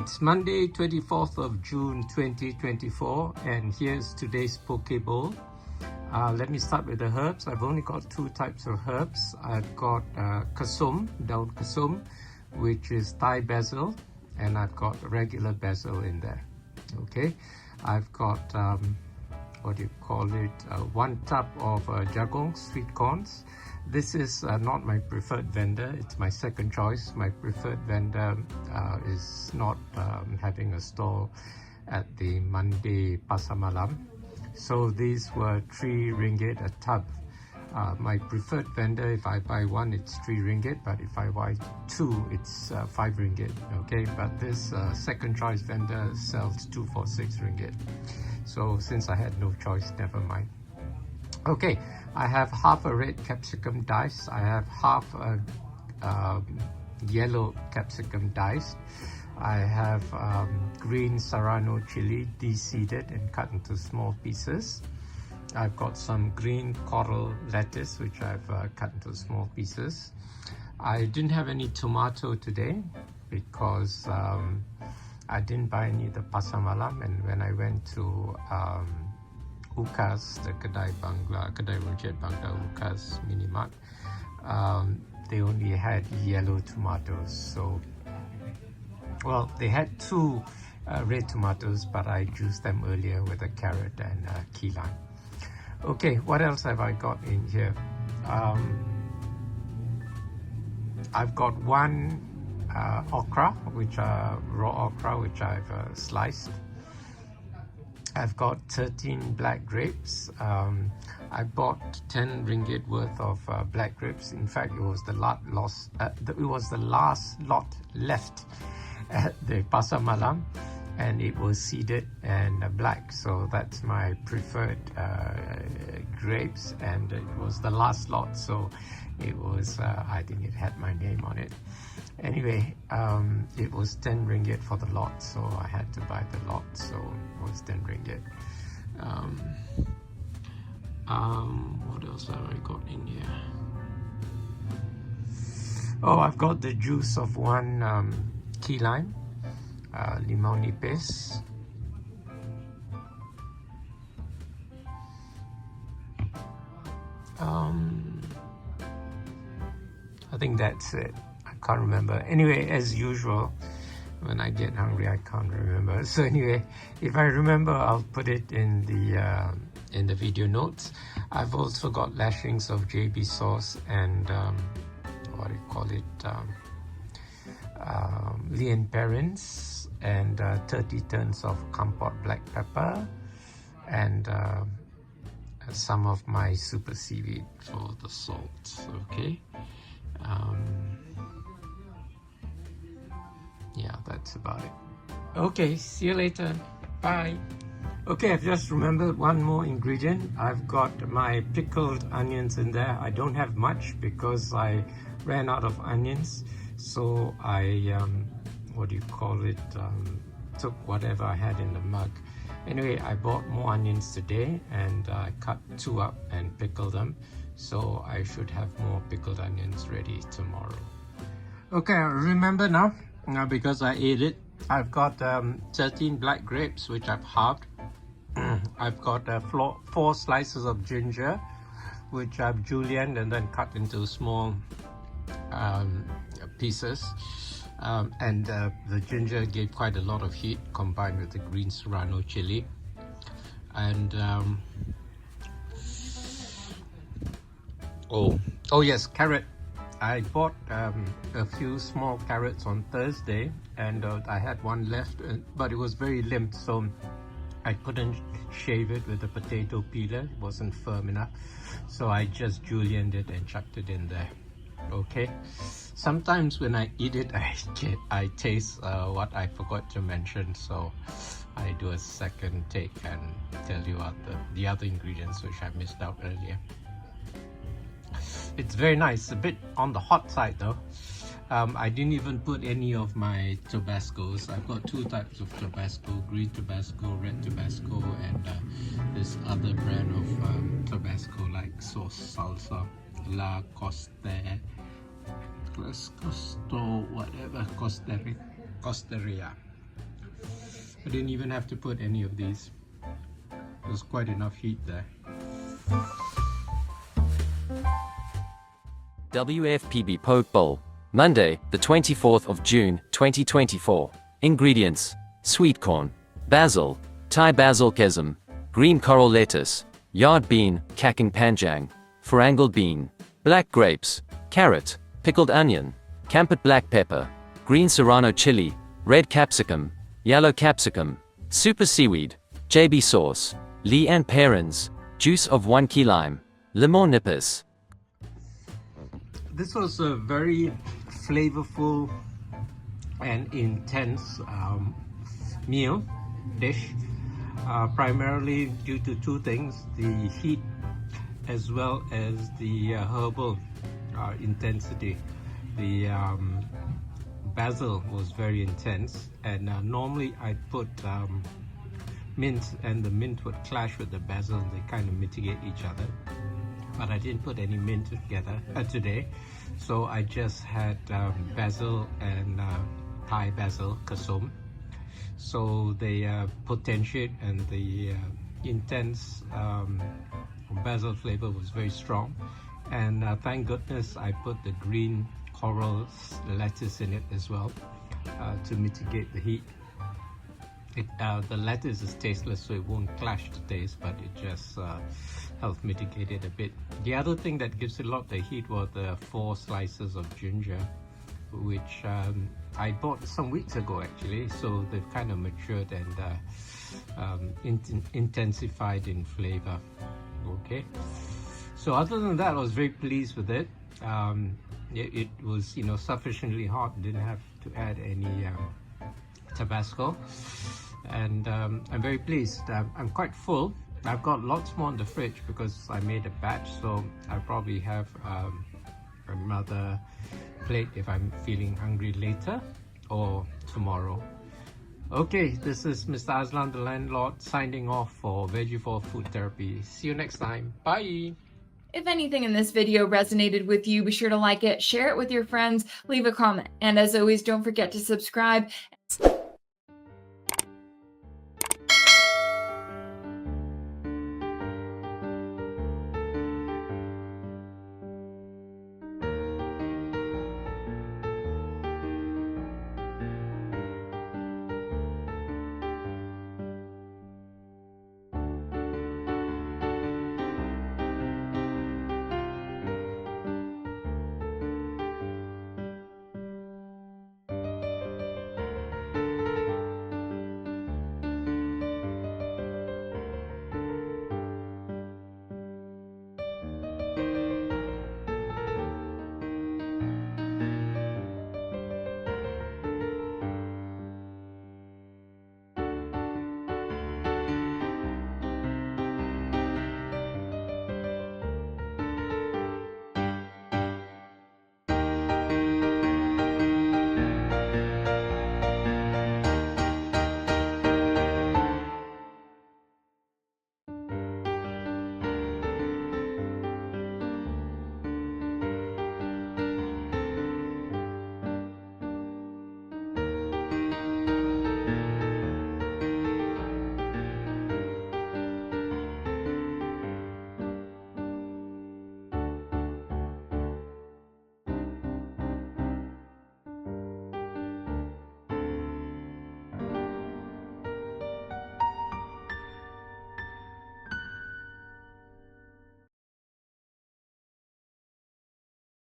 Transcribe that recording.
It's Monday, 24th of June 2024, and here's today's poke bowl. Let me start with the herbs. I've only got two types of herbs. I've got Kesum, daun Kesum, which is Thai basil, and I've got regular basil in there. Okay, I've got what do you call it? 1 tub of jagung, sweet corns. This is not my preferred vendor. It's my second choice. My preferred vendor is not having a store at the Monday Pasar Malam. So these were 3 ringgit a tub. My preferred vendor, if I buy 1, it's 3 ringgit, but if I buy 2, it's 5 ringgit. Okay, but this second choice vendor sells 2 for 6 ringgit. So since I had no choice, never mind. Okay, I have half a red capsicum diced. I have half a yellow capsicum diced. I have green Serrano chili de-seeded and cut into small pieces. I've got some green coral lettuce, which I've cut into small pieces. I didn't have any tomato today because I didn't buy any at the Pasar Malam, and when I went to Ukas, the Kedai Rojak Bangla Ukas Minimart, they only had yellow tomatoes. So, well, they had 2 red tomatoes, but I juiced them earlier with a carrot and key lime. Okay, what else have I got in here? I've got 1 okra, which are raw okra, which I've sliced. I've got 13 black grapes. I bought 10 ringgit worth of black grapes. In fact, it was the last lot left at the Pasar Malam, and it was seeded and black. So that's my preferred grapes, and it was the last lot. So it was, I think it had my name on it. Anyway, it was 10 ringgit for the lot, so I had to buy the lot, so it was 10 ringgit. What else have I got in here? Oh, I've got the juice of 1 key lime, Limau Nipis. I think that's it. Can't remember. Anyway, as usual, when I get hungry, I can't remember. So anyway, if I remember, I'll put it in the video notes. I've also got lashings of JB sauce and what do you call it? Lea Perrins, and 30 turns of Kampot black pepper, and some of my super seaweed for the salt. Okay. Yeah, that's about it. Okay, see you later. Bye. Okay, I've just remembered 1 more ingredient. I've got my pickled onions in there. I don't have much because I ran out of onions. So I, what do you call it, took whatever I had in the mug. Anyway, I bought more onions today, and I cut 2 up and pickled them. So I should have more pickled onions ready tomorrow. Okay, I remember now. Because I ate it. I've got 13 black grapes, which I've halved. I've got 4 slices of ginger, which I've julienned and then cut into small pieces. And the ginger gave quite a lot of heat combined with the green Serrano chili. And oh yes, carrot. I bought a few small carrots on Thursday, and I had 1 left, but it was very limp, so I couldn't shave it with a potato peeler. It wasn't firm enough, so I just julienned it and chucked it in there. Okay, sometimes when I eat it, I taste what I forgot to mention, so I do a second take and tell you what the other ingredients which I missed out earlier. It's very nice. A bit on the hot side though. I didn't even put any of my Tabascos. I've got 2 types of Tabasco: green Tabasco, red Tabasco, and this other brand of Tabasco like sauce salsa, La Costeria. I didn't even have to put any of these. There's quite enough heat there. WFPB Poke Bowl, Monday, the 24th of June, 2024. Ingredients: sweetcorn, basil, Thai basil kesum, green coral lettuce, yard bean, Kacang panjang, farangal bean, black grapes, carrot, pickled onion, Kampot black pepper, green Serrano chili, red capsicum, yellow capsicum, super seaweed, JB sauce, Lea Perrins, juice of 1 key lime, Limau Nipis. This was a very flavorful and intense dish, primarily due to two things: the heat as well as the herbal intensity. The basil was very intense, and normally I put mint, and the mint would clash with the basil. They kind of mitigate each other, but I didn't put any mint together today, so I just had basil and Thai basil Kesum. So they potentiate, and the intense basil flavor was very strong. And thank goodness I put the green coral lettuce in it as well to mitigate the heat. The lettuce is tasteless, so it won't clash the taste, but it just helps mitigate it a bit. The other thing that gives it a lot of the heat was the 4 slices of ginger, which I bought some weeks ago actually, so they've kind of matured and intensified in flavor. Okay, so other than that, I was very pleased with it. It was, you know, sufficiently hot, didn't have to add any Tabasco, and I'm very pleased. I'm quite full. I've got lots more in the fridge because I made a batch, so I'll probably have another plate if I'm feeling hungry later or tomorrow. Okay, this is Mr. Aslan, the landlord, signing off for Veggie4 Food Therapy. See you next time. Bye! If anything in this video resonated with you, be sure to like it, share it with your friends, leave a comment, and as always, don't forget to subscribe